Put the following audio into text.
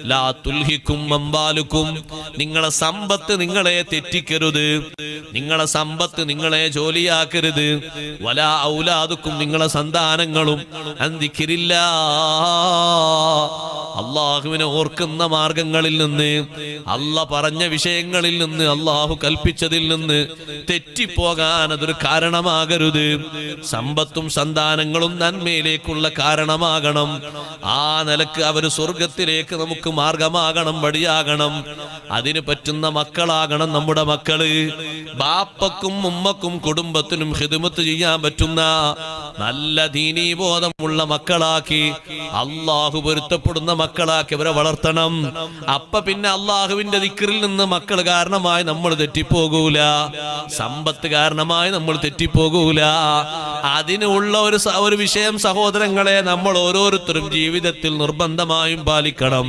ലാ തുൽഹിക്കും അംവാലുക്കും, നിങ്ങളെ സമ്പത്ത് നിങ്ങളെ തെറ്റിക്കരുത്, നിങ്ങളെ സമ്പത്ത് നിങ്ങളെ ജോലിയാക്കരുത്. വലാ ഔലാദുക്കും, നിങ്ങളെ സന്താനങ്ങളും അൻ ദിക്രില്ലാ, അള്ളാഹുവിനെ ഓർക്കുന്ന മാർഗങ്ങളിൽ നിന്ന്, അള്ളാഹ് പറഞ്ഞ വിഷയങ്ങളിൽ നിന്ന്, അള്ളാഹു കൽപ്പിച്ചതിൽ നിന്ന് തെറ്റിപ്പോകാൻ അതൊരു കാരണമാകരുത്. സമ്പത്തും സന്താനങ്ങളും നന്മയിലേക്കുള്ള കാരണമാകണം. ആ നിലക്ക് അവര് സ്വർഗത്തിലേക്ക് നമുക്ക് മാർഗമാകണം, വഴിയാകണം. അതിന് പറ്റുന്ന മക്കളാകണം നമ്മുടെ മക്കള്. ബാപ്പക്കും ഉമ്മക്കും കുടുംബത്തിനും ഖിദ്മത്ത് ചെയ്യാൻ പറ്റുന്ന നല്ല ദീനീബോധമുള്ള മക്കളാക്കി, അള്ളാഹു പൊരുത്തപ്പെടുന്ന മക്കളാക്കി അവരെ വളർത്തണം. അപ്പൊ പിന്നെ അള്ളാഹുവിന്റെ ദിക്റിൽ നിന്ന് മക്കൾ കാരണമായി നമ്മൾ തെറ്റിപ്പോകൂല, സമ്പത്ത് കാരണമായി നമ്മൾ തെറ്റിപ്പോകൂല. അതിനുള്ള ഒരു വിഷയം സഹോദരങ്ങളെ നമ്മൾ ഓരോരുത്തരും ജീവിതത്തിൽ നിർബന്ധമായും പാലിക്കണം.